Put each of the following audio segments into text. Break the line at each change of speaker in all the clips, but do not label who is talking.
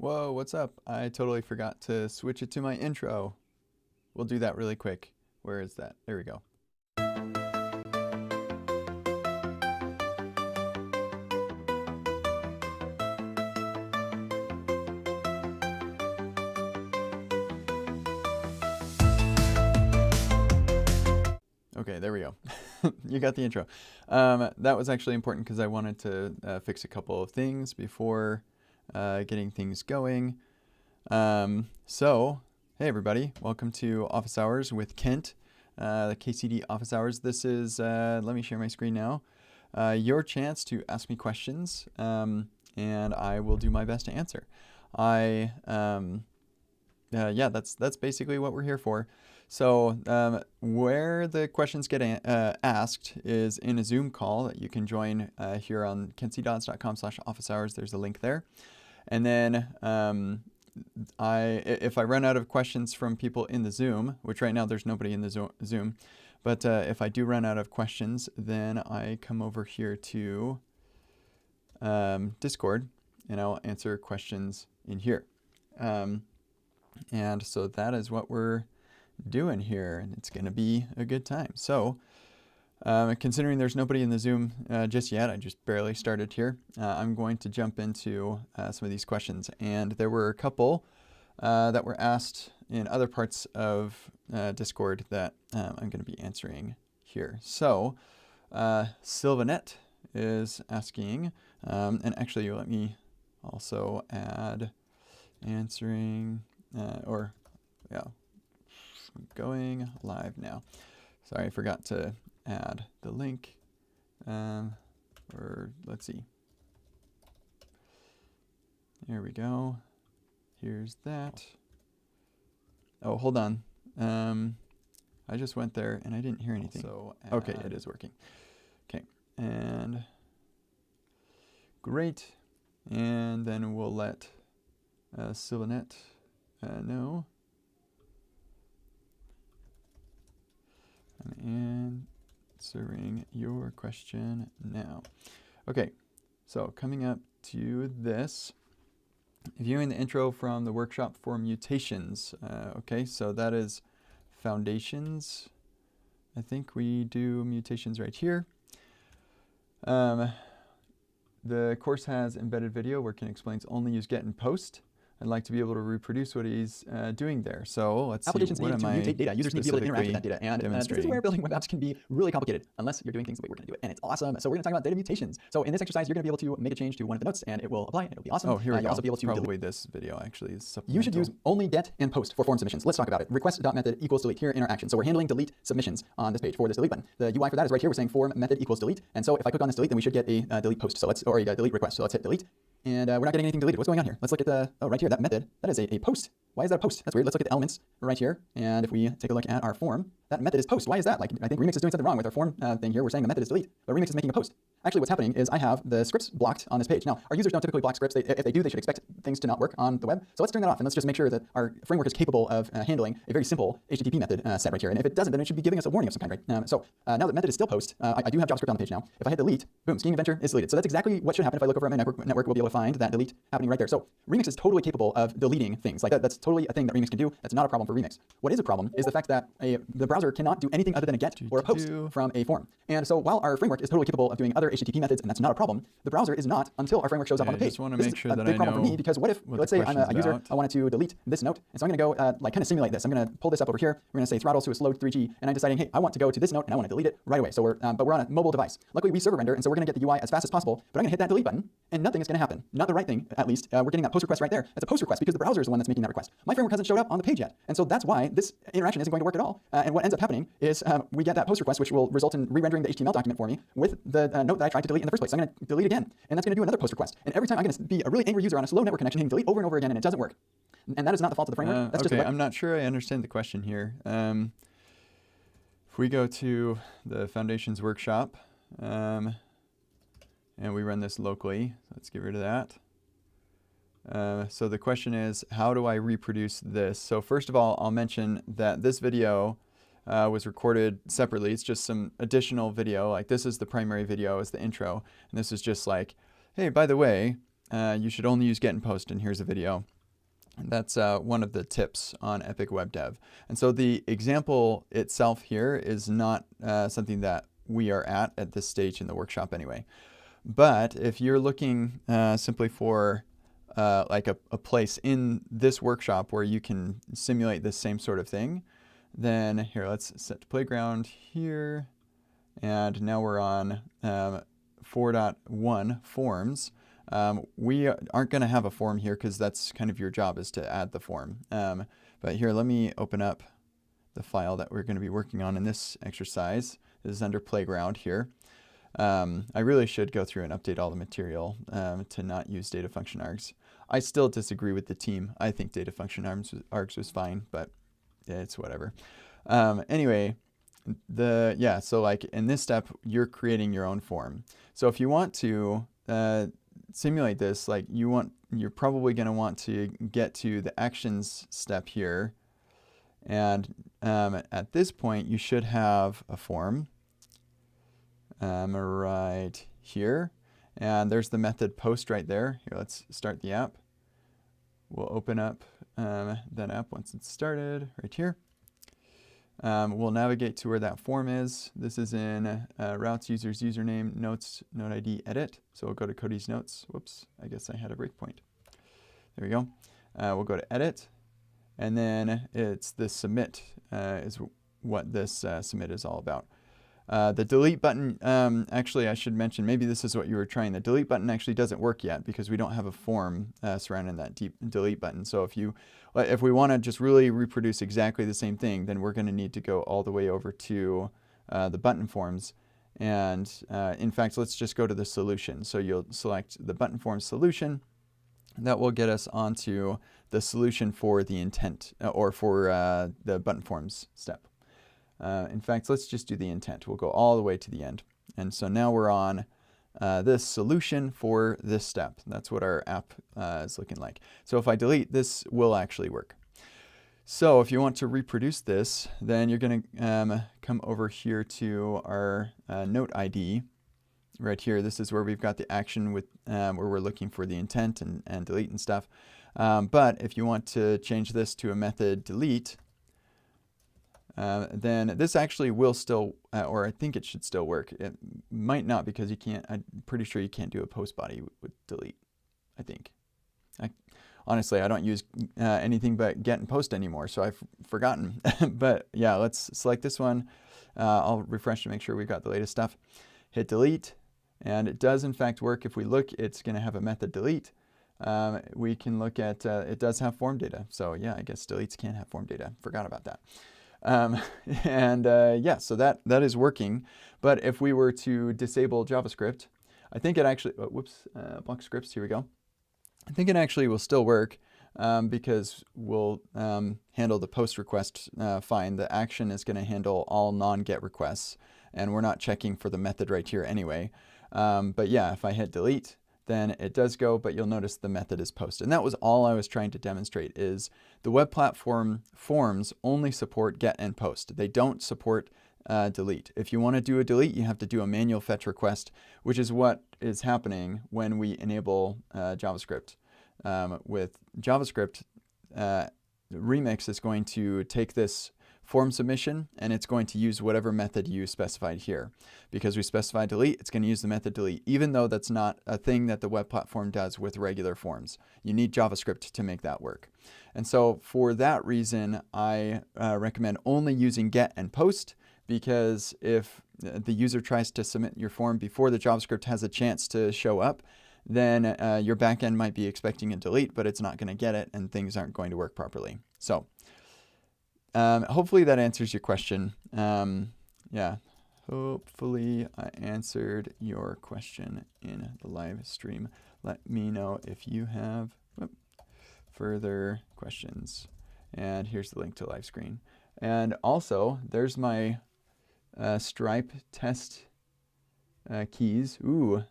Whoa, what's up? I totally forgot to switch it to my intro. We'll do that really quick. Where is that? There we go. Okay, there we go. You got the intro. That was actually important because I wanted to fix a couple of things before getting things going. So, hey everybody, welcome to Office Hours with Kent, the KCD Office Hours. This is, let me share my screen now, your chance to ask me questions, and I will do my best to answer. Yeah, that's basically what we're here for. So where the questions get asked is in a Zoom call that you can join here on kentcdodds.com/officehours. There's a link there. And then if I run out of questions from people in the Zoom, which right now there's nobody in the Zoom, but if I do run out of questions, then I come over here to Discord and I'll answer questions in here. And so that is what we're doing here, and it's going to be a good time. So considering there's nobody in the Zoom just yet, I just barely started here, I'm going to jump into some of these questions. And there were a couple that were asked in other parts of Discord that I'm going to be answering here. So Sylvanette is asking, and actually let me also add answering, going live now. Sorry, I forgot to add the link, or let's see. There we go. Here's that. Oh, hold on. I just went there and I didn't hear anything. So okay, it is working. Okay, and great. And then we'll let Sylvanette know. I'm answering your question now. Okay, so coming up to this, viewing the intro from the workshop for mutations. Okay, so that is foundations. I think we do mutations right here. The course has embedded video where Ken explains only use get and post. I'd like to be able to reproduce what he's doing there. So let's
Applications
see, what
need to
am I
mutate data. Users need to be able to interact with that data. And this is where building web apps can be really complicated unless you're doing things the way we're going to do it. And it's awesome. So we're going to talk about data mutations. So in this exercise, you're going to be able to make a change to one of the notes and it will apply and it'll be awesome.
Oh, here we go.
You'll also be able to
probably this video actually is supplemental.
You should use only get and post for form submissions. Let's talk about it. Request.method equals delete here in our action. So we're handling delete submissions on this page for this delete button. The UI for that is right here. We're saying form method equals delete. And so if I click on this delete, then we should get a delete post. So or a delete request. So let's hit delete. And we're not getting anything deleted. What's going on here? Let's look at the, right here, that method. That is a post. Why is that a post? That's weird. Let's look at the elements right here. And if we take a look at our form, that method is post. Why is that? Like, I think Remix is doing something wrong with our form thing here. We're saying the method is delete, but Remix is making a post. Actually, what's happening is I have the scripts blocked on this page. Now, our users don't typically block scripts. If they do, they should expect things to not work on the web. So let's turn that off, and let's just make sure that our framework is capable of handling a very simple HTTP method set right here. And if it doesn't, then it should be giving us a warning of some kind, right? So now that method is still post, I do have JavaScript on the page now. If I hit delete, boom, skiing adventure is deleted. So that's exactly what should happen. If I look over at my network, we'll be able to find that delete happening right there. So Remix is totally capable of deleting things. Like that's totally a thing that Remix can do. That's not a problem for Remix. What is a problem is the fact that the browser cannot do anything other than a get or a post from a form. And so while our framework is totally capable of doing other HTTP methods, and that's not a problem, the browser is not until our framework shows up on the page. I
just want to make sure that I know.
This is a big problem for me because what if, let's say I'm a user, I wanted to delete this note, and so I'm going to go like kind of simulate this. I'm going to pull this up over here. We're going to say throttles to a slowed 3G, and I'm deciding, hey, I want to go to this note and I want to delete it right away. So but we're on a mobile device. Luckily, we server render, and so we're going to get the UI as fast as possible. But I'm going to hit that delete button, and nothing is going to happen. Not the right thing, at least. We're getting that post request right there. That's a post request because the browser is the one that's making that request. My framework hasn't showed up on the page yet, and so that's why this interaction isn't going to work at all. And what ends up happening is we get that post request, which will result in re-rendering the HTML document for me with the note that I tried to delete in the first place. So I'm going to delete again, and that's going to do another post request. And every time I'm going to be a really angry user on a slow network connection hitting delete over and over again, and it doesn't work. And that is not the fault of the framework. That's
okay,
just
I'm not sure I understand the question here. If we go to the Foundations workshop, and we run this locally, let's get rid of that. So the question is, how do I reproduce this? So first of all, I'll mention that this video was recorded separately. It's just some additional video. Like this is the primary video, is the intro. And this is just like, hey, by the way, you should only use get and post, and here's a video. That's one of the tips on Epic Web Dev. And so the example itself here is not something that we are at this stage in the workshop anyway. But if you're looking simply for like a place in this workshop where you can simulate this same sort of thing, then here, let's set to playground here. And now we're on 4.1 forms. We aren't going to have a form here because that's kind of your job, is to add the form. But here, let me open up the file that we're going to be working on in this exercise. This is under playground here. I really should go through and update all the material to not use data function args. I still disagree with the team. I think data function args was fine, but it's whatever. Anyway, so like in this step, you're creating your own form. So if you want to simulate this, like you're probably going to want to get to the actions step here. And at this point, you should have a form right here. And there's the method post right there. Here, let's start the app. We'll open up that app once it's started right here. We'll navigate to where that form is. This is in routes, users, username, notes, node ID, edit. So we'll go to Cody's notes. Whoops, I guess I had a breakpoint. There we go. We'll go to edit. And then it's the submit is what this submit is all about. The delete button, actually I should mention, maybe this is what you were trying. The delete button actually doesn't work yet because we don't have a form surrounding that delete button. So if we want to just really reproduce exactly the same thing, then we're going to need to go all the way over to the button forms. And in fact, let's just go to the solution. So you'll select the button form solution. That will get us onto the solution for the intent or for the button forms step. In fact, let's just do the intent. We'll go all the way to the end. And so now we're on this solution for this step. That's what our app is looking like. So if I delete, this will actually work. So if you want to reproduce this, then you're going to come over here to our note ID. Right here, this is where we've got the action with where we're looking for the intent and delete and stuff. But if you want to change this to a method delete, then this actually will still, or I think it should still work. It might not because you can't, I'm pretty sure you can't do a post body with delete, I think. Honestly, I don't use anything but get and post anymore, so I've forgotten. But yeah, let's select this one. I'll refresh to make sure we've got the latest stuff. Hit delete, and it does in fact work. If we look, it's going to have a method delete. We can look at, it does have form data. So yeah, I guess deletes can have form data. Forgot about that. Yeah, so that is working. But if we were to disable JavaScript, I think it actually, block scripts, here we go. I think it actually will still work because we'll handle the post request fine. The action is going to handle all non-get requests, and we're not checking for the method right here anyway. But yeah, if I hit delete, then it does go, but you'll notice the method is post. And that was all I was trying to demonstrate, is the web platform forms only support get and post. They don't support delete. If you want to do a delete, you have to do a manual fetch request, which is what is happening when we enable JavaScript. With JavaScript, Remix is going to take this form submission and it's going to use whatever method you specified here. Because we specified delete, it's going to use the method delete, even though that's not a thing that the web platform does with regular forms. You need JavaScript to make that work. And so for that reason, I recommend only using get and post, because if the user tries to submit your form before the JavaScript has a chance to show up, then your backend might be expecting a delete, but it's not going to get it and things aren't going to work properly. So hopefully that answers your question. Yeah, hopefully I answered your question in the live stream. Let me know if you have further questions. And here's the link to live screen. And also, there's my Stripe test keys. Ooh,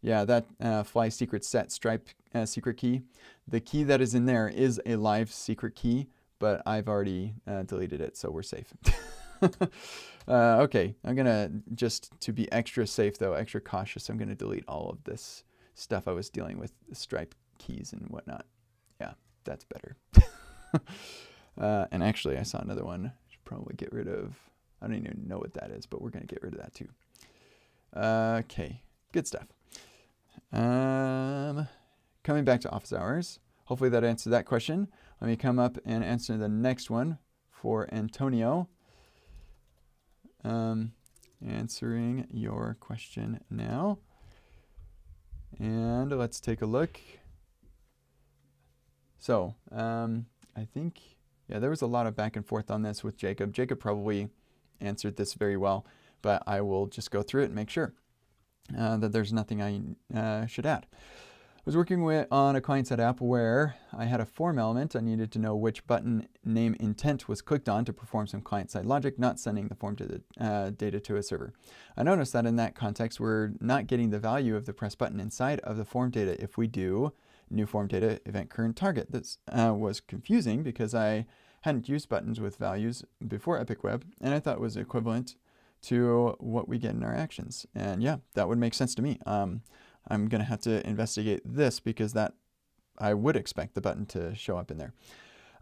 yeah, that fly secret set Stripe secret key. The key that is in there is a live secret key, but I've already deleted it, so we're safe. Okay, I'm gonna, just to be extra safe though, extra cautious, I'm gonna delete all of this stuff I was dealing with, stripe keys and whatnot. Yeah, that's better. And actually, I saw another one. Should probably get rid of. I don't even know what that is, but we're going to get rid of that too. Okay, good stuff. Coming back to office hours. Hopefully that answered that question. Let me come up and answer the next one for Antonio. Answering your question now. And let's take a look. So, I think, yeah, there was a lot of back and forth on this with Jacob. Jacob probably answered this very well, but I will just go through it and make sure that there's nothing I should add. I was working on a client-side app where I had a form element. I needed to know which button name intent was clicked on to perform some client-side logic, not sending the form to the data to a server. I noticed that in that context, we're not getting the value of the press button inside of the form data if we do new form data event current target. This was confusing because I hadn't used buttons with values before Epic Web, and I thought it was equivalent to what we get in our actions. And yeah, that would make sense to me. I'm going to have to investigate this because that I would expect the button to show up in there.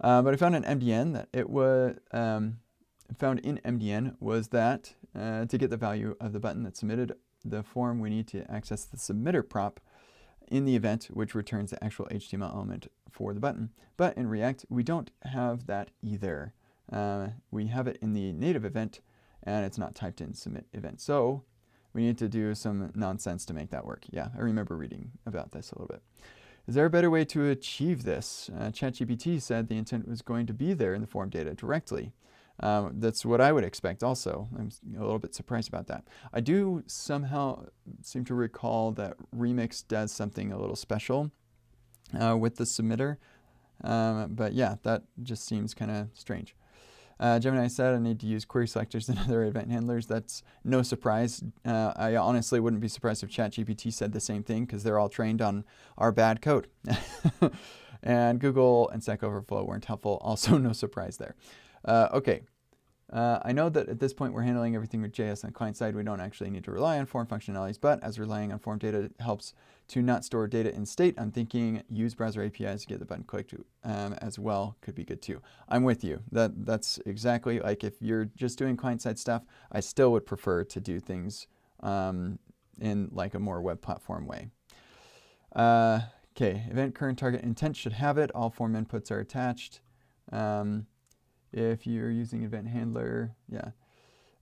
But I found an MDN that it was found in MDN was that to get the value of the button that submitted the form, we need to access the submitter prop in the event, which returns the actual HTML element for the button. But in React, we don't have that either. We have it in the native event, and it's not typed in submit event. So we need to do some nonsense to make that work. Yeah, I remember reading about this a little bit. Is there a better way to achieve this? ChatGPT said the intent was going to be there in the form data directly. That's what I would expect also. I'm a little bit surprised about that. I do somehow seem to recall that Remix does something a little special with the submitter. But yeah, that just seems kind of strange. Gemini said I need to use query selectors and other event handlers. That's no surprise. I honestly wouldn't be surprised if ChatGPT said the same thing because they're all trained on our bad code. And Google and Stack Overflow weren't helpful. Also no surprise there. Okay. I know that at this point we're handling everything with JS on the client side. We don't actually need to rely on form functionalities, but as relying on form data helps to not store data in state, I'm thinking use browser APIs to get the button clicked as well could be good too. I'm with you. That's exactly like if you're just doing client-side stuff, I still would prefer to do things in like a more web platform way. Okay, event current target intent should have it. All form inputs are attached. If you're using event handler, yeah.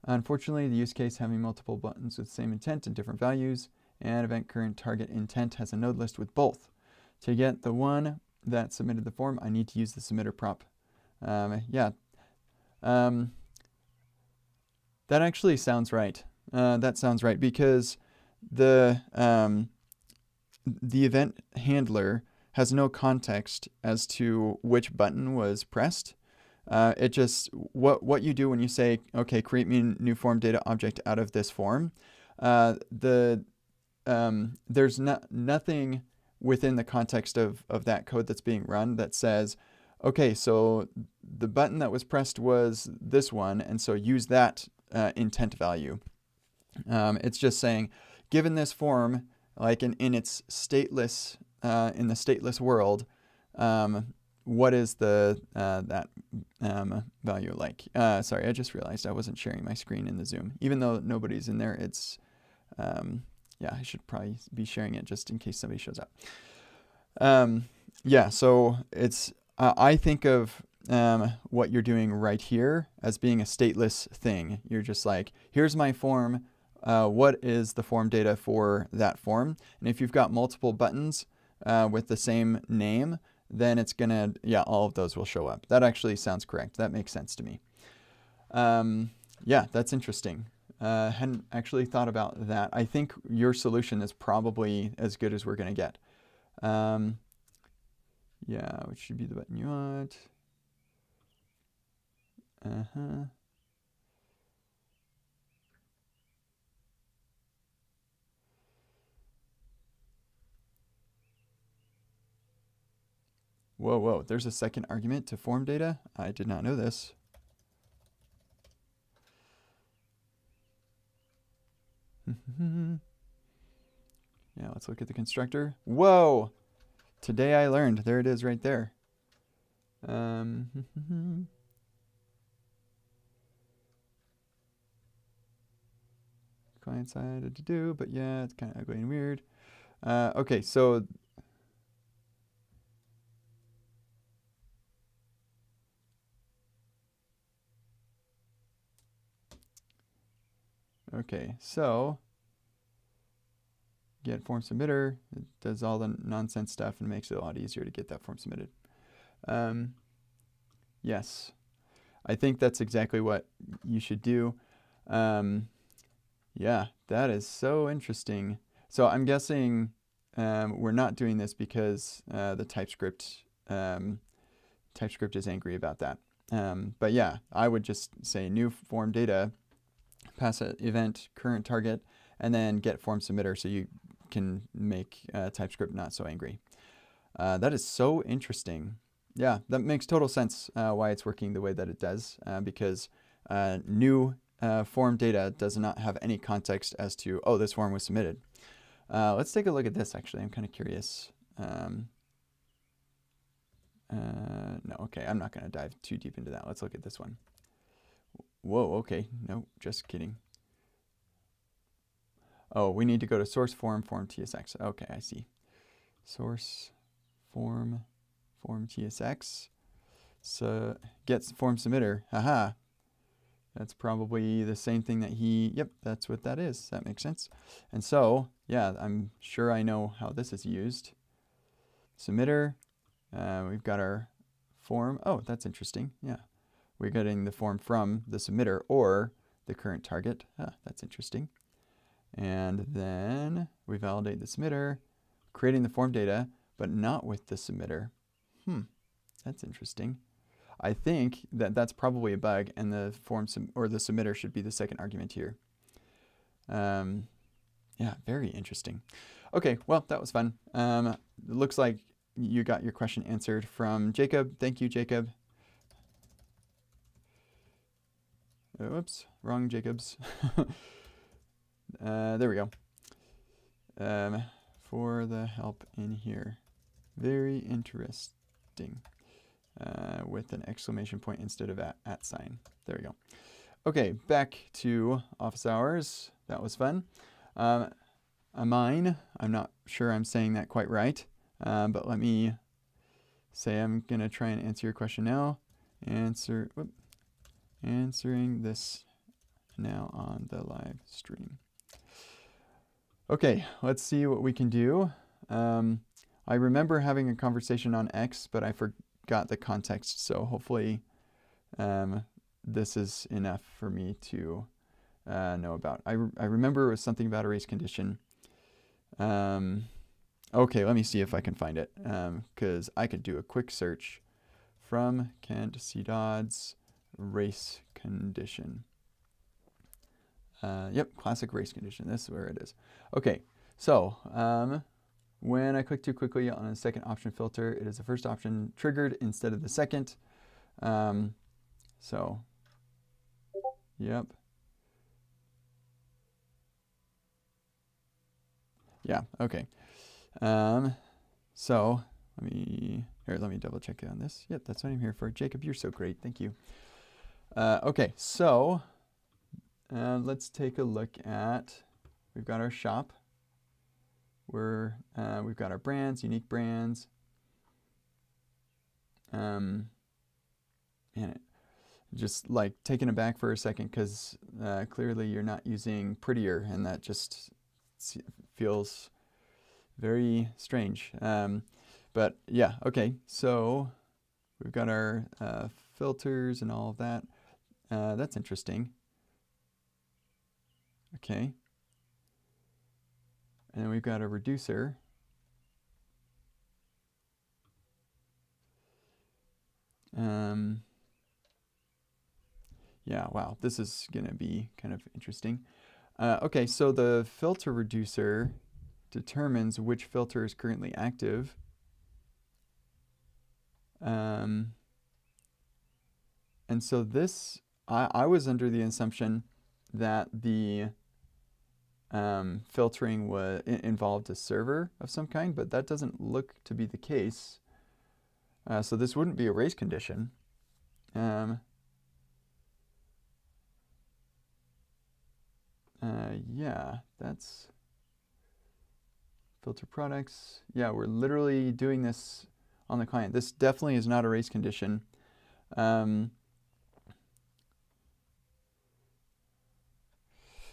Unfortunately, the use case having multiple buttons with the same intent and different values, and event current target intent has a node list with both. To get the one that submitted the form, I need to use the submitter prop. Yeah. That actually sounds right. That sounds right because the event handler has no context as to which button was pressed. It just, what you do when you say, okay, create me a new form data object out of this form, there's nothing within the context of that code that's being run that says, okay, so the button that was pressed was this one, and so use that intent value. It's just saying, given this form, like in its stateless, in the stateless world, what is the that value like? Sorry, I just realized I wasn't sharing my screen in the Zoom. Even though nobody's in there, it's, yeah, I should probably be sharing it just in case somebody shows up. Yeah, so it's, I think of what you're doing right here as being a stateless thing. You're just like, here's my form. What is the form data for that form? And if you've got multiple buttons with the same name, then it's gonna, yeah, all of those will show up. That actually sounds correct. That makes sense to me. Yeah, that's interesting. Hadn't actually thought about that. I think your solution is probably as good as we're gonna get. Yeah, which should be the button you want. Whoa, there's a second argument to form data? I did not know this. Yeah, let's look at the constructor. Whoa! Today I learned. There it is right there. Client side to do, but yeah, it's kind of ugly and weird. Okay, so get form submitter. It does all the nonsense stuff and makes it a lot easier to get that form submitted. Yes, I think that's exactly what you should do. Yeah, that is so interesting. So I'm guessing we're not doing this because the TypeScript is angry about that. But yeah, I would just say new form data, pass an event current target, and then get form submitter so you can make TypeScript not so angry. That is so interesting. Yeah, that makes total sense why it's working the way that it does, because new form data does not have any context as to, oh, this form was submitted. Let's take a look at this, actually. I'm kind of curious. No, okay, I'm not going to dive too deep into that. Let's look at this one. Whoa, okay, no, just kidding. Oh, we need to go to source form TSX. Okay, I see. Source form TSX. So gets form submitter. Haha. That's probably the same thing that yep, that's what that is. That makes sense. And so, yeah, I'm sure I know how this is used. Submitter. We've got our form. Oh, that's interesting. Yeah. We're getting the form from the submitter or the current target. That's interesting. And then we validate the submitter, creating the form data, but not with the submitter. That's interesting. I think that that's probably a bug, and the form or the submitter should be the second argument here. Yeah, very interesting. Okay, well, that was fun. It looks like you got your question answered from Jacob. Thank you, Jacob. Oops, wrong Jacobs. There we go. For the help in here. Very interesting. With an exclamation point instead of at sign. There we go. Okay, back to office hours. That was fun. Mine, I'm not sure I'm saying that quite right, but let me say I'm going to try and answer your question now. Answering this now on the live stream. Okay, let's see what we can do. I remember having a conversation on X, but I forgot the context, so hopefully this is enough for me to know about. I remember it was something about a race condition. Okay, let me see if I can find it, because I could do a quick search from Kent C. Dodds race condition. Yep, classic race condition. This is where it is. Okay, so when I click too quickly on a second option filter, it is the first option triggered instead of the second. So, yep. Yeah, okay. So let me double check on this. Yep, that's what I'm here for. Jacob, you're so great. Thank you. Okay, so let's take a look at, we've got our shop. We've got our brands, unique brands. Man, just like taken aback for a second because clearly you're not using prettier, and that just feels very strange. But yeah, okay, so we've got our filters and all of that. That's interesting. Okay. And then we've got a reducer. Yeah, wow, this is going to be kind of interesting. Okay, so the filter reducer determines which filter is currently active. And so this, I was under the assumption that the filtering involved a server of some kind, but that doesn't look to be the case. So this wouldn't be a race condition. Yeah, that's filter products. Yeah, we're literally doing this on the client. This definitely is not a race condition.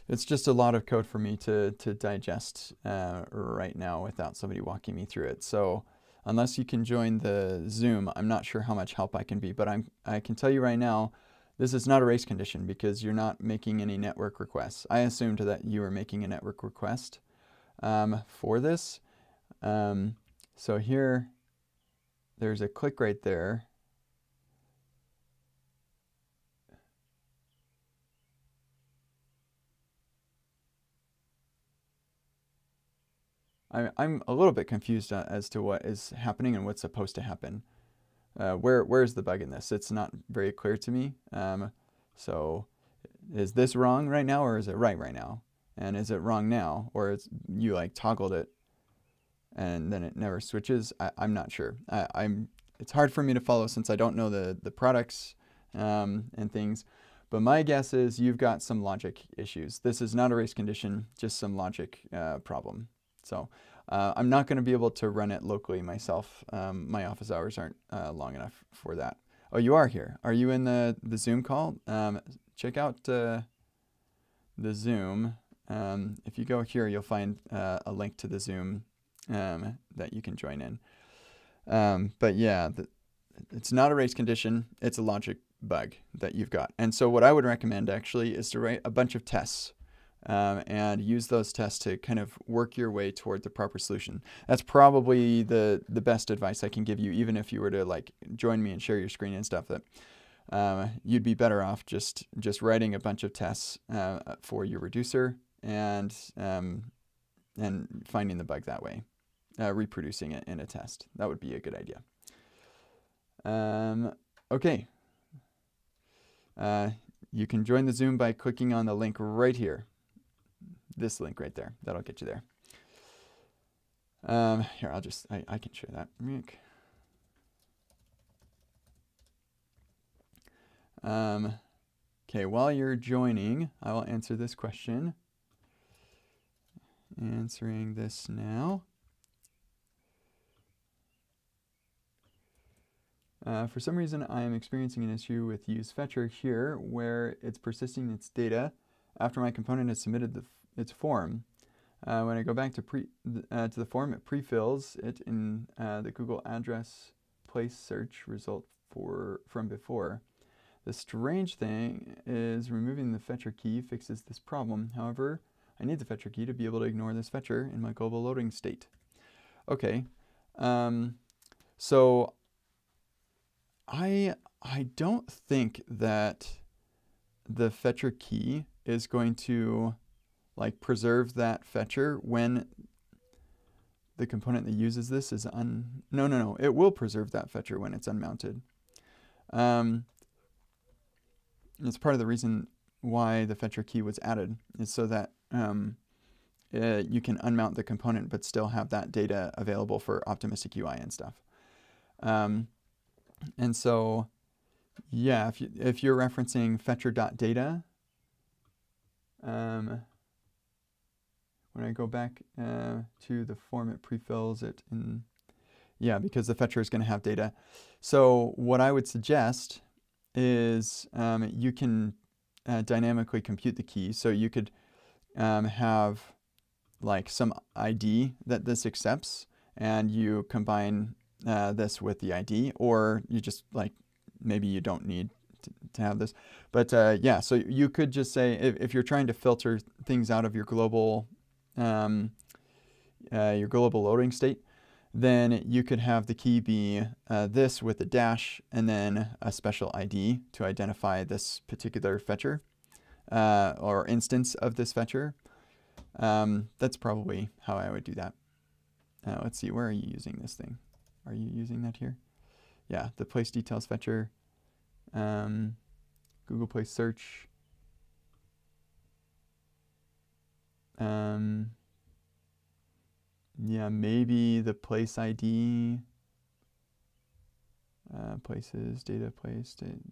It's just a lot of code for me to digest right now without somebody walking me through it. So unless you can join the Zoom, I'm not sure how much help I can be, but I can tell you right now, this is not a race condition because you're not making any network requests. I assumed that you were making a network request for this. So here, there's a click right there. I'm a little bit confused as to what is happening and what's supposed to happen. Where's the bug in this? It's not very clear to me. So is this wrong right now or is it right now? And is it wrong now or is you like toggled it and then it never switches? I'm not sure. It's hard for me to follow since I don't know the products and things. But my guess is you've got some logic issues. This is not a race condition, just some logic problem. So I'm not going to be able to run it locally myself. My office hours aren't long enough for that. Oh, you are here. Are you in the Zoom call? Check out the Zoom. If you go here, you'll find a link to the Zoom that you can join in. But yeah, it's not a race condition. It's a logic bug that you've got. And so what I would recommend actually is to write a bunch of tests and use those tests to kind of work your way toward the proper solution. That's probably the best advice I can give you, even if you were to like join me and share your screen and stuff. That you'd be better off just writing a bunch of tests for your reducer and finding the bug that way, reproducing it in a test. That would be a good idea. Okay. You can join the Zoom by clicking on the link right here. This link right there. That'll get you there. Here, I can share that. Okay, while you're joining, I will answer this question. Answering this now. For some reason, I am experiencing an issue with useFetcher here, where it's persisting its data after my component has submitted its form. When I go back to the form, it pre-fills it in the Google address place search result from before. The strange thing is removing the fetcher key fixes this problem. However, I need the fetcher key to be able to ignore this fetcher in my global loading state. Okay, so I don't think that the fetcher key is going to like preserve that fetcher when the component that uses this is no, it will preserve that fetcher when it's unmounted. It's part of the reason why the fetcher key was added, is so that you can unmount the component but still have that data available for optimistic UI and stuff. And so, yeah, if you're referencing fetcher.data, when I go back to the form, it pre-fills it in, yeah, because the fetcher is going to have data. So what I would suggest is you can dynamically compute the key. So you could have like some ID that this accepts, and you combine this with the ID, or you just like, maybe you don't need to have this. But yeah, so you could just say, if you're trying to filter things out of your global loading state, then you could have the key be this with a dash and then a special ID to identify this particular fetcher or instance of this fetcher. That's probably how I would do that. Let's see, where are you using this thing? Are you using that here? Yeah, the place details fetcher, Google Place search. Yeah, maybe the place ID, places, data,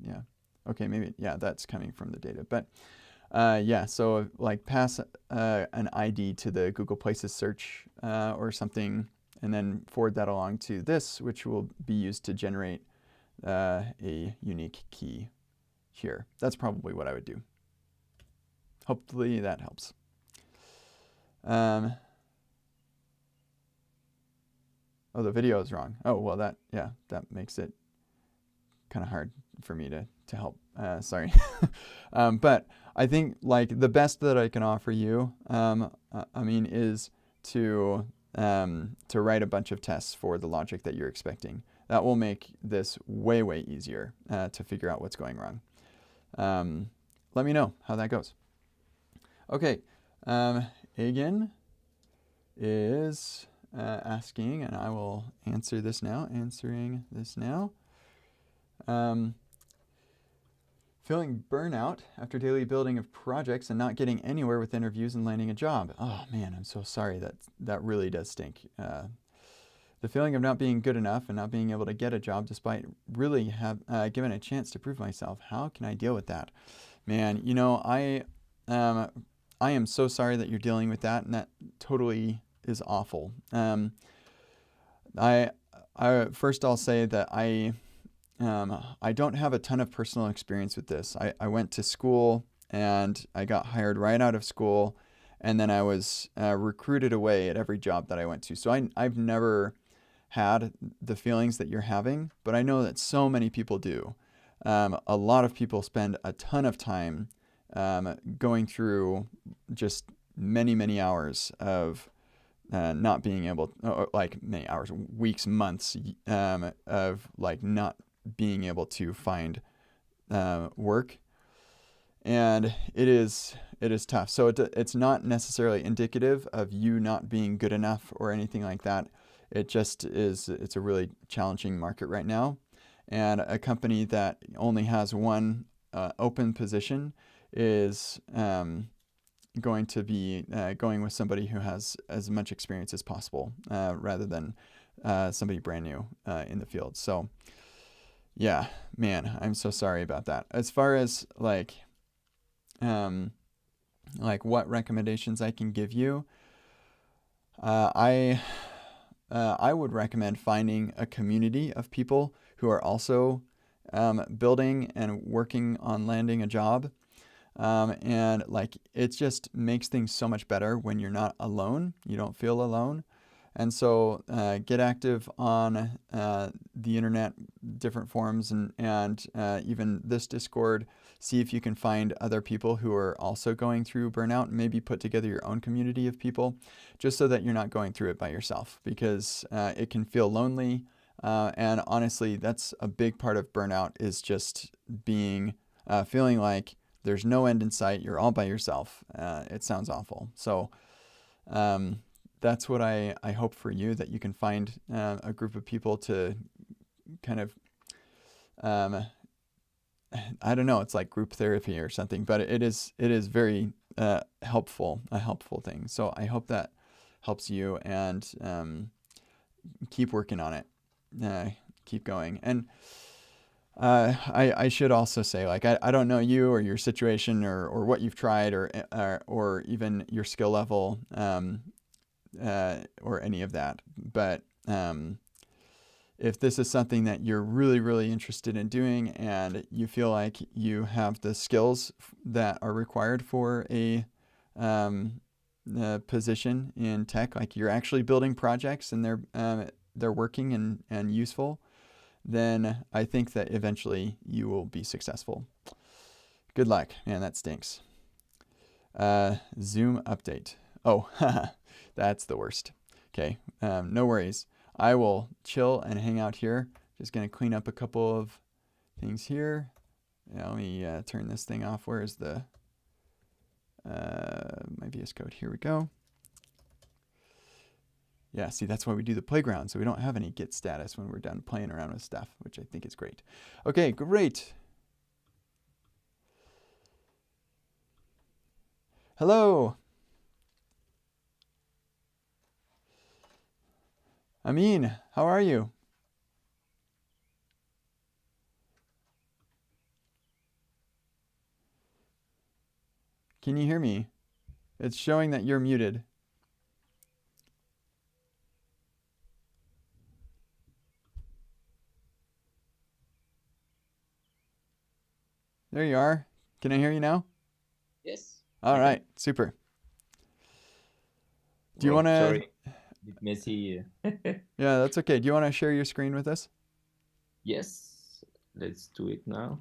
yeah. Okay, maybe, yeah, that's coming from the data. But yeah, so like pass an ID to the Google Places search or something, and then forward that along to this, which will be used to generate a unique key here. That's probably what I would do. Hopefully that helps. Oh, the video is wrong. Oh, well, that makes it kind of hard for me to help. Sorry. But I think like the best that I can offer you, I mean, is to write a bunch of tests for the logic that you're expecting. That will make this way, way easier to figure out what's going wrong. Let me know how that goes. Okay. Again is asking, and I will answer this now. Answering this now. Feeling burnout after daily building of projects and not getting anywhere with interviews and landing a job. Oh man, I'm so sorry. That really does stink. The feeling of not being good enough and not being able to get a job despite really have given a chance to prove myself. How can I deal with that? Man, you know, I am so sorry that you're dealing with that, and that totally is awful. First I'll say that I don't have a ton of personal experience with this. I went to school and I got hired right out of school, and then I was recruited away at every job that I went to. So I've never had the feelings that you're having, but I know that so many people do. A lot of people spend a ton of time going through just many, many hours of not being able, like many hours, weeks, months of like not being able to find work, and it is tough. So it's not necessarily indicative of you not being good enough or anything like that. It just is. It's a really challenging market right now, and a company that only has one open position is going to be going with somebody who has as much experience as possible rather than somebody brand new in the field. So yeah, man, I'm so sorry about that. As far as like what recommendations I can give you, I would recommend finding a community of people who are also building and working on landing a job. And like it just makes things so much better when you're not alone. You don't feel alone. And so get active on the internet, different forums, and even this Discord. See if you can find other people who are also going through burnout, and maybe put together your own community of people, just so that you're not going through it by yourself, because it can feel lonely. And honestly, that's a big part of burnout, is just feeling like there's no end in sight. You're all by yourself. It sounds awful. So that's what I hope for you, that you can find a group of people to kind of, I don't know, it's like group therapy or something, but it is very helpful, a helpful thing. So I hope that helps you, and keep working on it. Keep going. And I should also say, like, I don't know you or your situation or what you've tried or even your skill level or any of that. But if this is something that you're really, really interested in doing, and you feel like you have the skills that are required for a position in tech, like you're actually building projects and they're working and useful, then I think that eventually you will be successful. Good luck. Man, that stinks. Zoom update. Oh, that's the worst. Okay, no worries. I will chill and hang out here. Just going to clean up a couple of things here. Let me turn this thing off. Where is the my VS Code? Here we go. Yeah, see, that's why we do the playground, so we don't have any Git status when we're done playing around with stuff, which I think is great. Okay, great. Hello. Amin, how are you? Can you hear me? It's showing that you're muted. There you are. Can I hear you now?
Yes,
All
I
right,
can.
super. Do you
Well,
want to?
sorry, a bit messy.
Yeah, that's okay. Do you want to share your screen with us?
Yes, let's do it now.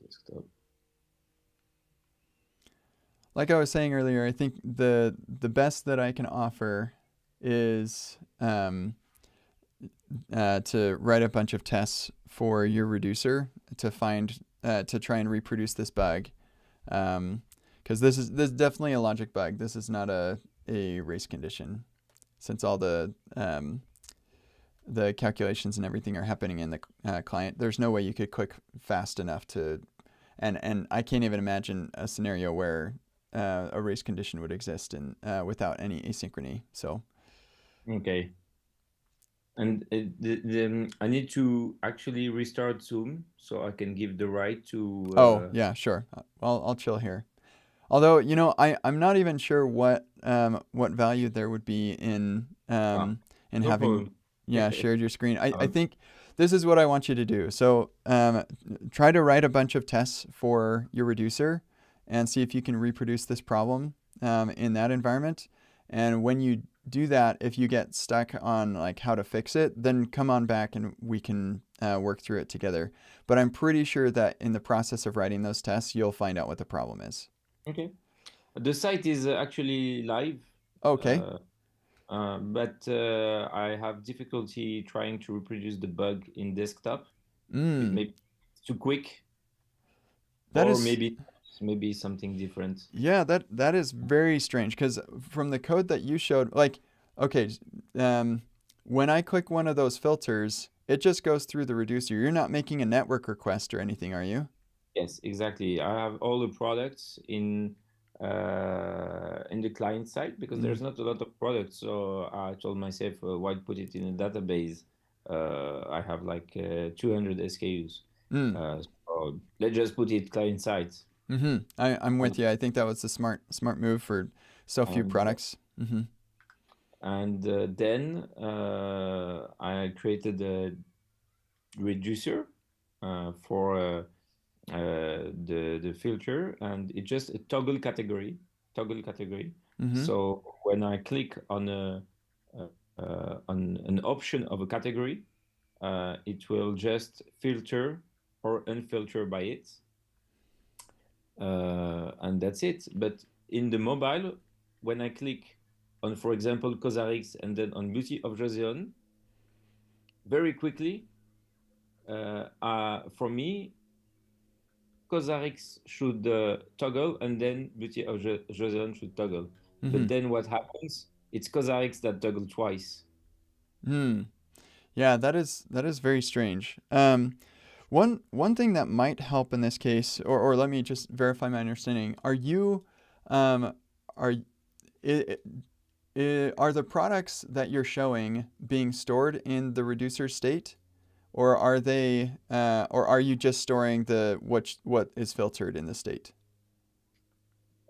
Desktop.
Like I was saying earlier, I think the best that I can offer is to write a bunch of tests for your reducer to find to try and reproduce this bug, because this is definitely a logic bug. This is not a race condition, since all the calculations and everything are happening in the client. There's no way you could click fast enough to, and I can't even imagine a scenario where a race condition would exist in without any asynchrony. So
Okay. And I need to actually restart Zoom so I can give the right to.
oh yeah, sure. I'll chill here. Although, I'm not even sure what value there would be
Ah,
in
no
having,
problem.
yeah, shared your screen. I
Um,
think this is what I want you to do. So try to write a bunch of tests for your reducer and see if you can reproduce this problem in that environment. And when you do that, if you get stuck on like how to fix it, then come on back and we can work through it together. But I'm pretty sure that in the process of writing those tests, you'll find out what the problem is.
okay. The site is actually live,
Okay.
uh, but I have difficulty trying to reproduce the bug in desktop. It may
Mm.
be too quick,
That
or
is,
maybe something different.
yeah, that is very strange because from the code that you showed, like, okay, um, when I click one of those filters, it just goes through the reducer. You're not making a network request or anything, are you?
Yes, exactly. I have all the products in the client side because
Mm.
there's not a lot of products. So I told myself, why put it in a database? I have like 200 SKUs.
Mm.
So let's just put it client side.
Mm-hmm. I'm
And
with you. I think that was the smart move for so few
and
products. Mm-hmm.
then I created a reducer for the filter, and it's just a toggle category.
Mm-hmm.
So when I click on an option of a category, it will just filter or unfilter by it, and that's it. But in the mobile, when I click on, for example, Cosarix and then on Beauty of Joseon, very quickly, for me, Cosarix should toggle, and then Beauty of Joseon should toggle.
Mm-hmm.
But then what happens? It's Cosarix that toggle twice.
Hmm. Yeah, that is very strange. One thing that might help in this case, or let me just verify my understanding. Are you, um, are I, are the products that you're showing being stored in the reducer state, or are they, or are you just storing what is filtered in the state?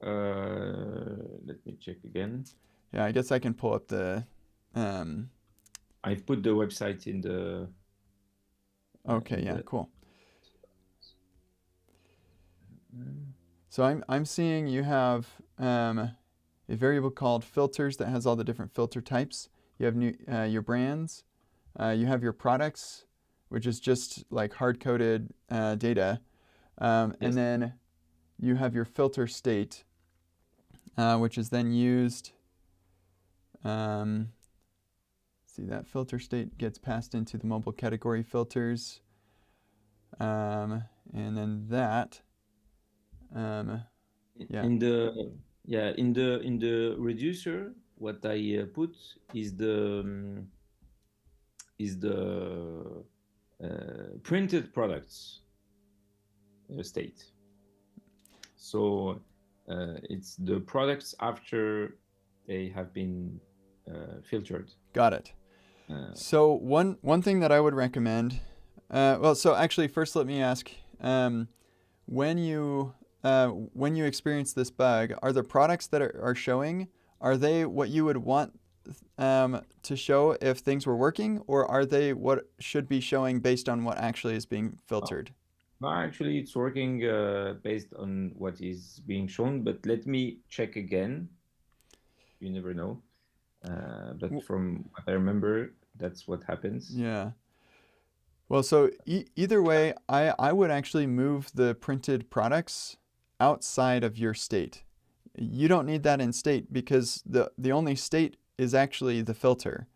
Let me check again.
Yeah, I guess I can pull up the. Um,
I've put the website
okay,
in
yeah,
the.
cool. So I'm seeing you have a variable called filters that has all the different filter types. You have your brands. You have your products, which is just like hard-coded data. And
Yes.
then you have your filter state, which is then used. Um, see, that filter state gets passed into the mobile category filters. And then that, um, yeah.
In the yeah in the reducer, what I put is the printed products state. So it's the products after they have been filtered.
Got it.
Uh,
So one thing that I would recommend, well, so actually first let me ask, when you when you experience this bug, are the products that are showing, are they what you would want to show if things were working, or are they what should be showing based on what actually is being filtered?
no, actually, it's working based on what is being shown, but let me check again. You never know. But
W-
from what I remember, that's what happens.
Yeah. Well, so either way, I would actually move the printed products outside of your state. You don't need that in state because the only state is actually the filter.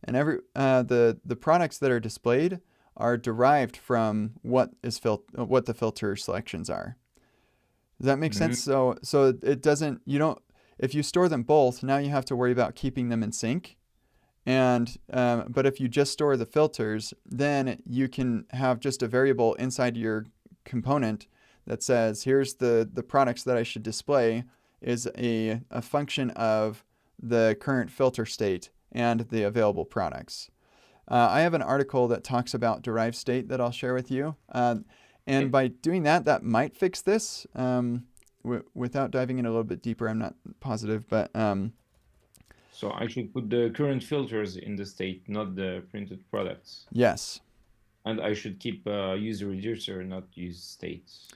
And the products that are displayed are derived from what the filter selections are. Does that make sense?
Mhm.
So it doesn't you don't if you store them both, now you have to worry about keeping them in sync. And but if you just store the filters, then you can have just a variable inside your component that says, here's the products that I should display is a function of the current filter state and the available products. I have an article that talks about derived state that I'll share with you. And
Okay.
by doing that, that might fix this. Without diving in a little bit deeper, I'm not positive, but
So I should put the current filters in the state, not the printed products.
yes.
And I should keep use reducer, not use states.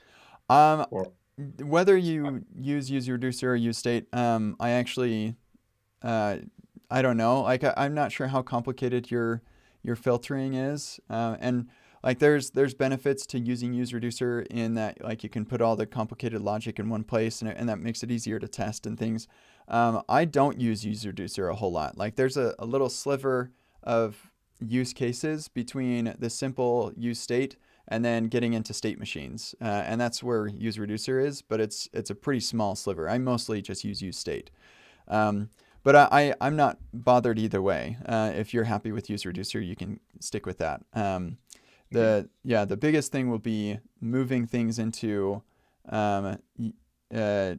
Um,
Or
Whether you use reducer or use state, I actually, uh, I don't know. Like I'm not sure how complicated your filtering is, and like there's benefits to using use reducer in that like you can put all the complicated logic in one place, and that makes it easier to test and things. I don't use reducer a whole lot. Like there's a little sliver of use cases between the simple use state and then getting into state machines. And that's where use reducer is, but it's a pretty small sliver. I mostly just use state. Um, but I'm not bothered either way. If you're happy with use reducer, you can stick with that.
okay.
The biggest thing will be moving things into um, uh,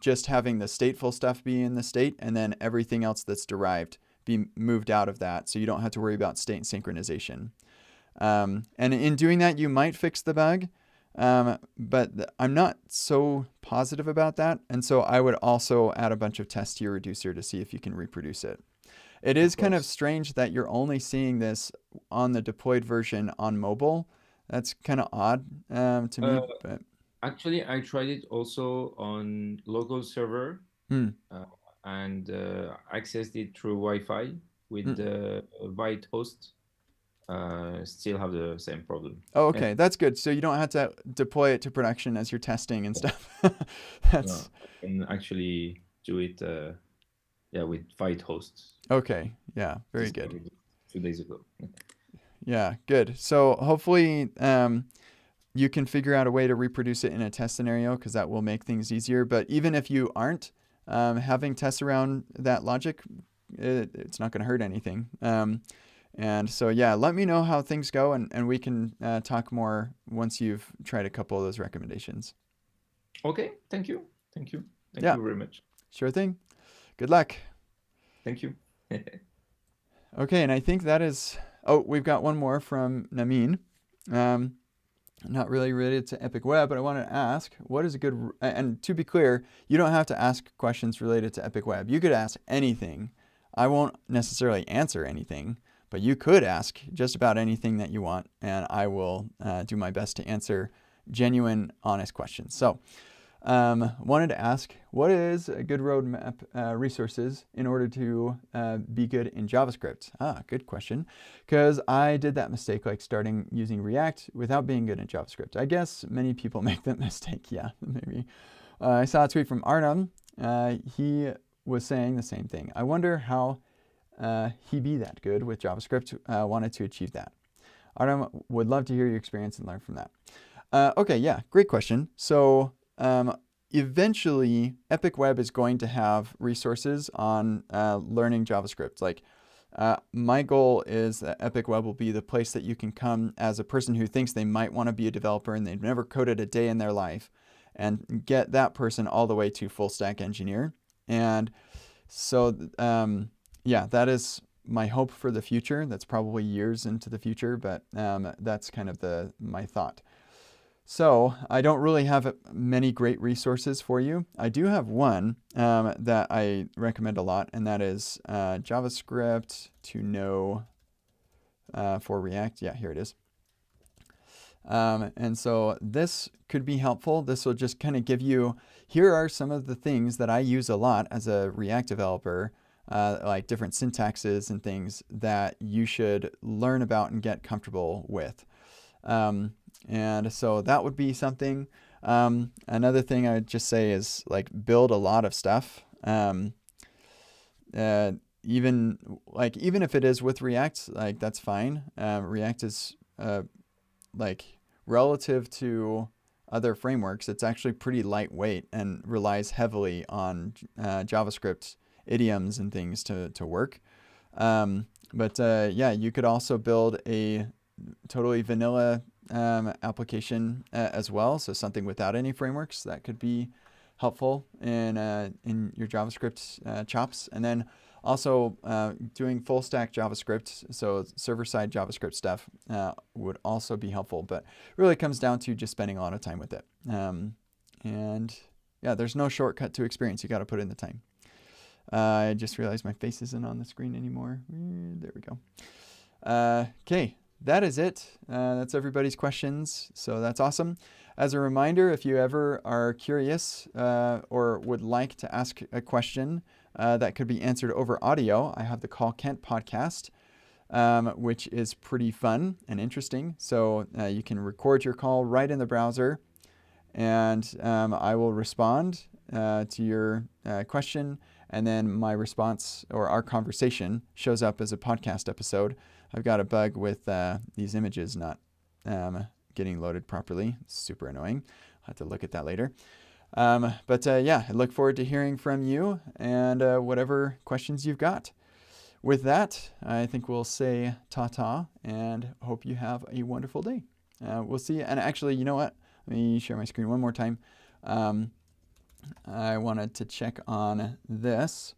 just having the stateful stuff be in the state and then everything else that's derived be moved out of that so you don't have to worry about state synchronization. And in doing that, you might fix the bug, but I'm not so positive about that. And so I would also add a bunch of tests to your reducer to see if you can reproduce it. It
Of
is kind of
course.
strange that you're only seeing this on the deployed version on mobile. That's kind of odd to me,
Uh,
but
Actually, I tried it also on local server
hmm,
uh, and accessed it through Wi-Fi with
hmm.
the Vite host. Still have the same problem.
Oh, okay, that's good. So you don't have to deploy it to production as you're testing and stuff. That's
I can actually do it, yeah, with Vite hosts.
okay. Yeah, very good.
Discovered it 2 days ago.
Yeah, good. So hopefully, you can figure out a way to reproduce it in a test scenario because that will make things easier. But even if you aren't having tests around that logic, it's not going to hurt anything. And so, yeah, let me know how things go, and we can talk more once you've tried a couple of those recommendations.
Okay, thank you. Thank you. Thank
Yeah,
you very much.
sure thing. Good luck.
Thank you.
Okay, and I think that is. Oh, we've got one more from Namin. Um, Not really related to Epic Web, but I wanted to ask, what is a good, and to be clear, you don't have to ask questions related to Epic Web. You could ask anything. I won't necessarily answer anything, but you could ask just about anything that you want, and I will do my best to answer genuine, honest questions. So, wanted to ask, what is a good roadmap resources in order to be good in JavaScript? Good question, because I did that mistake, like starting using React without being good in JavaScript. I guess many people make that mistake. Yeah, maybe. I saw a tweet from Arnhem. He was saying the same thing. I wonder how he be that good with JavaScript. Wanted to achieve that. Arnhem, would love to hear your experience and learn from that. Okay, yeah, great question. So eventually, Epic Web is going to have resources on learning JavaScript. Like my goal is that Epic Web will be the place that you can come as a person who thinks they might want to be a developer and they've never coded a day in their life, and get that person all the way to full stack engineer. And so yeah, that is my hope for the future. That's probably years into the future, but that's kind of my thought. So I don't really have many great resources for you. I do have one that I recommend a lot, and that is JavaScript to know for React. Yeah, here it is. And so this could be helpful. This will just kind of give you, here are some of the things that I use a lot as a React developer, like different syntaxes and things that you should learn about and get comfortable with. And so that would be something. Another thing I would just say is like build a lot of stuff. Even if it is with React, like that's fine. React is like relative to other frameworks, it's actually pretty lightweight and relies heavily on JavaScript idioms and things to work. But yeah, you could also build a totally vanilla application as well. So something without any frameworks that could be helpful in your JavaScript chops. And then also doing full stack JavaScript, so server-side JavaScript stuff would also be helpful, but really comes down to just spending a lot of time with it. And yeah, there's no shortcut to experience. You got to put in the time. I just realized my face isn't on the screen anymore. There we go. Okay, that is it. That's everybody's questions, so that's awesome. As a reminder, if you ever are curious or would like to ask a question that could be answered over audio, I have the Call Kent podcast, which is pretty fun and interesting. So you can record your call right in the browser, and I will respond to your question, and then my response or our conversation shows up as a podcast episode. I've got a bug with these images not getting loaded properly. It's super annoying. I'll have to look at that later. But yeah, I look forward to hearing from you and whatever questions you've got. With that, I think we'll say ta-ta and hope you have a wonderful day. We'll see you. And actually, you know what? Let me share my screen one more time. I wanted to check on this.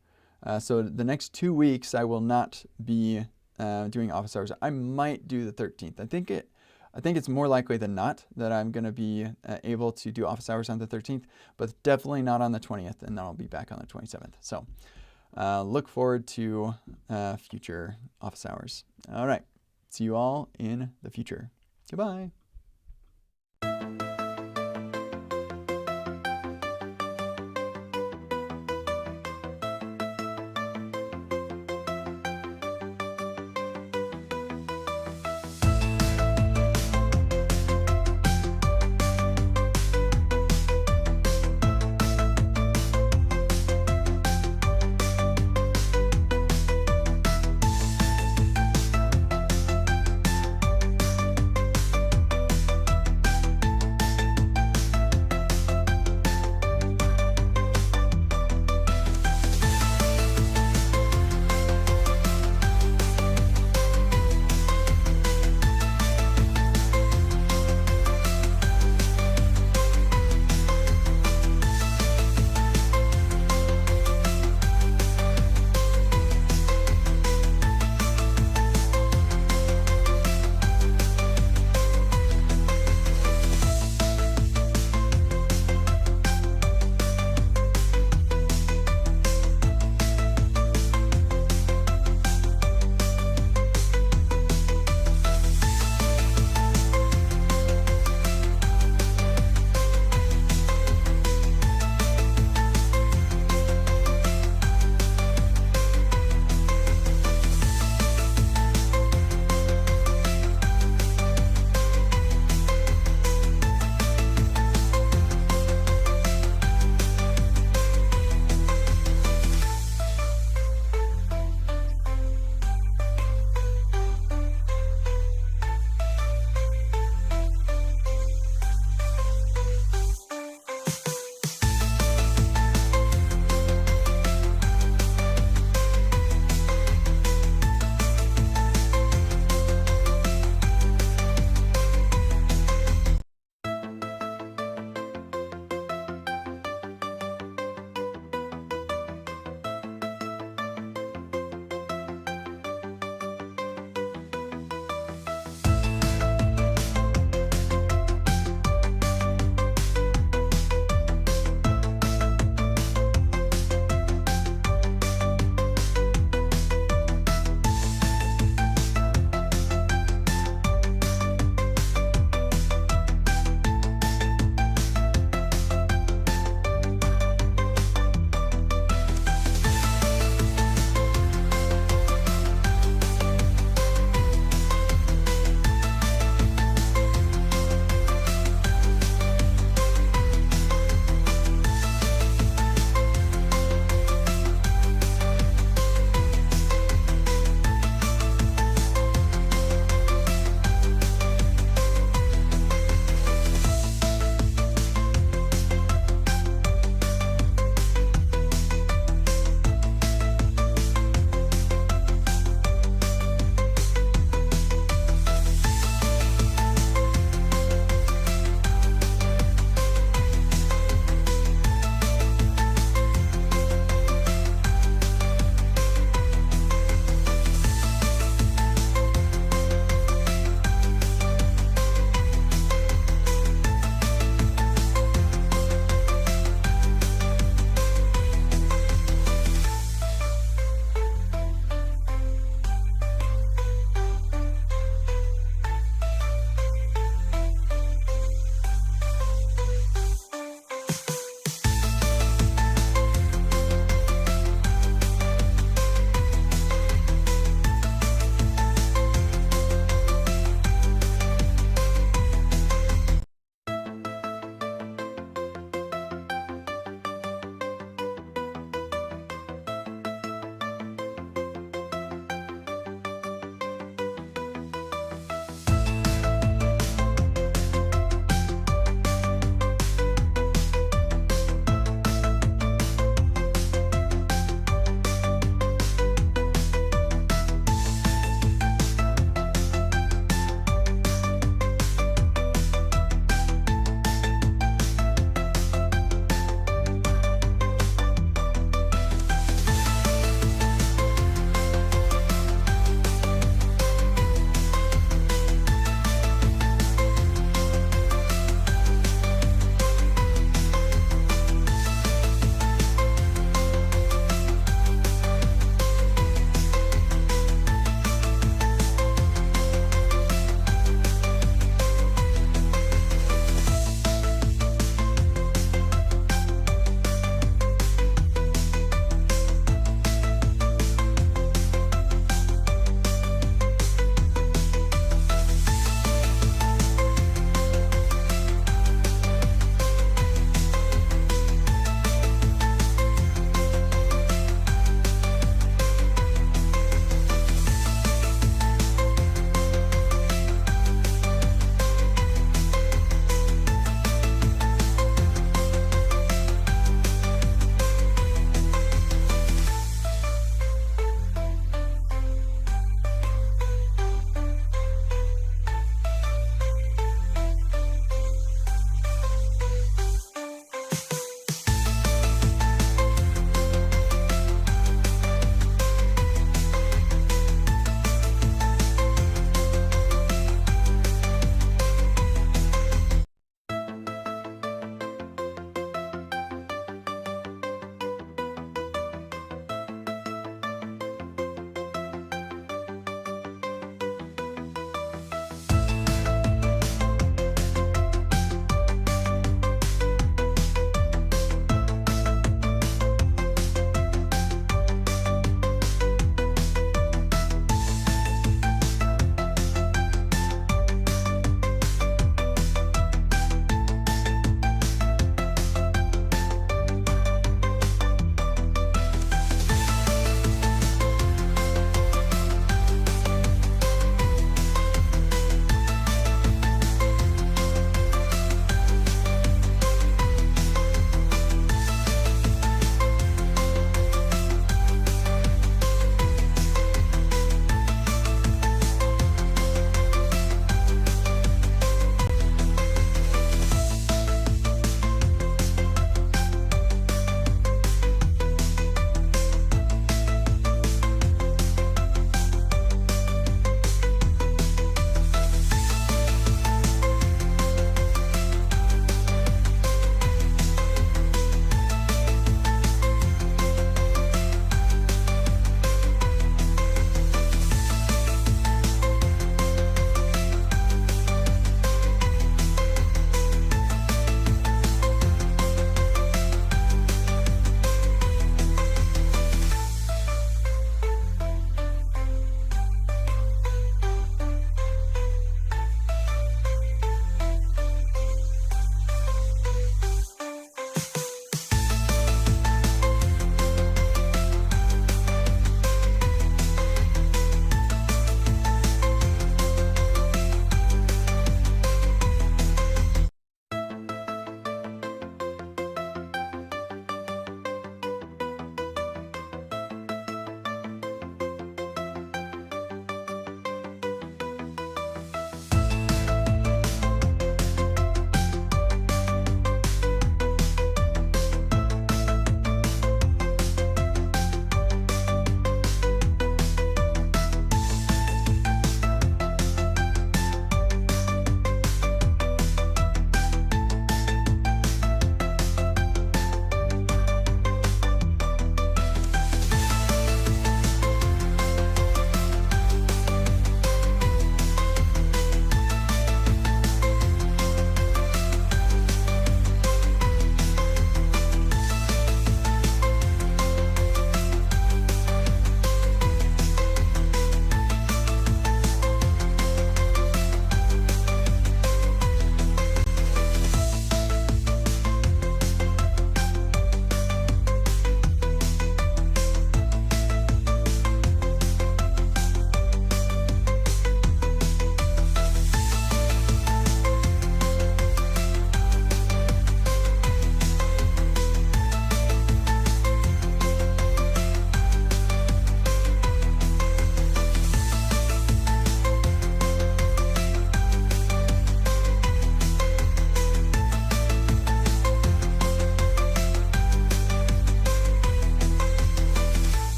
So the next 2 weeks, I will not be doing office hours. I might do the 13th. I think it's more likely than not that I'm going to be able to do office hours on the 13th, but definitely not on the 20th, and then I'll be back on the 27th. So look forward to future office hours. All right. See you all in the future. Goodbye.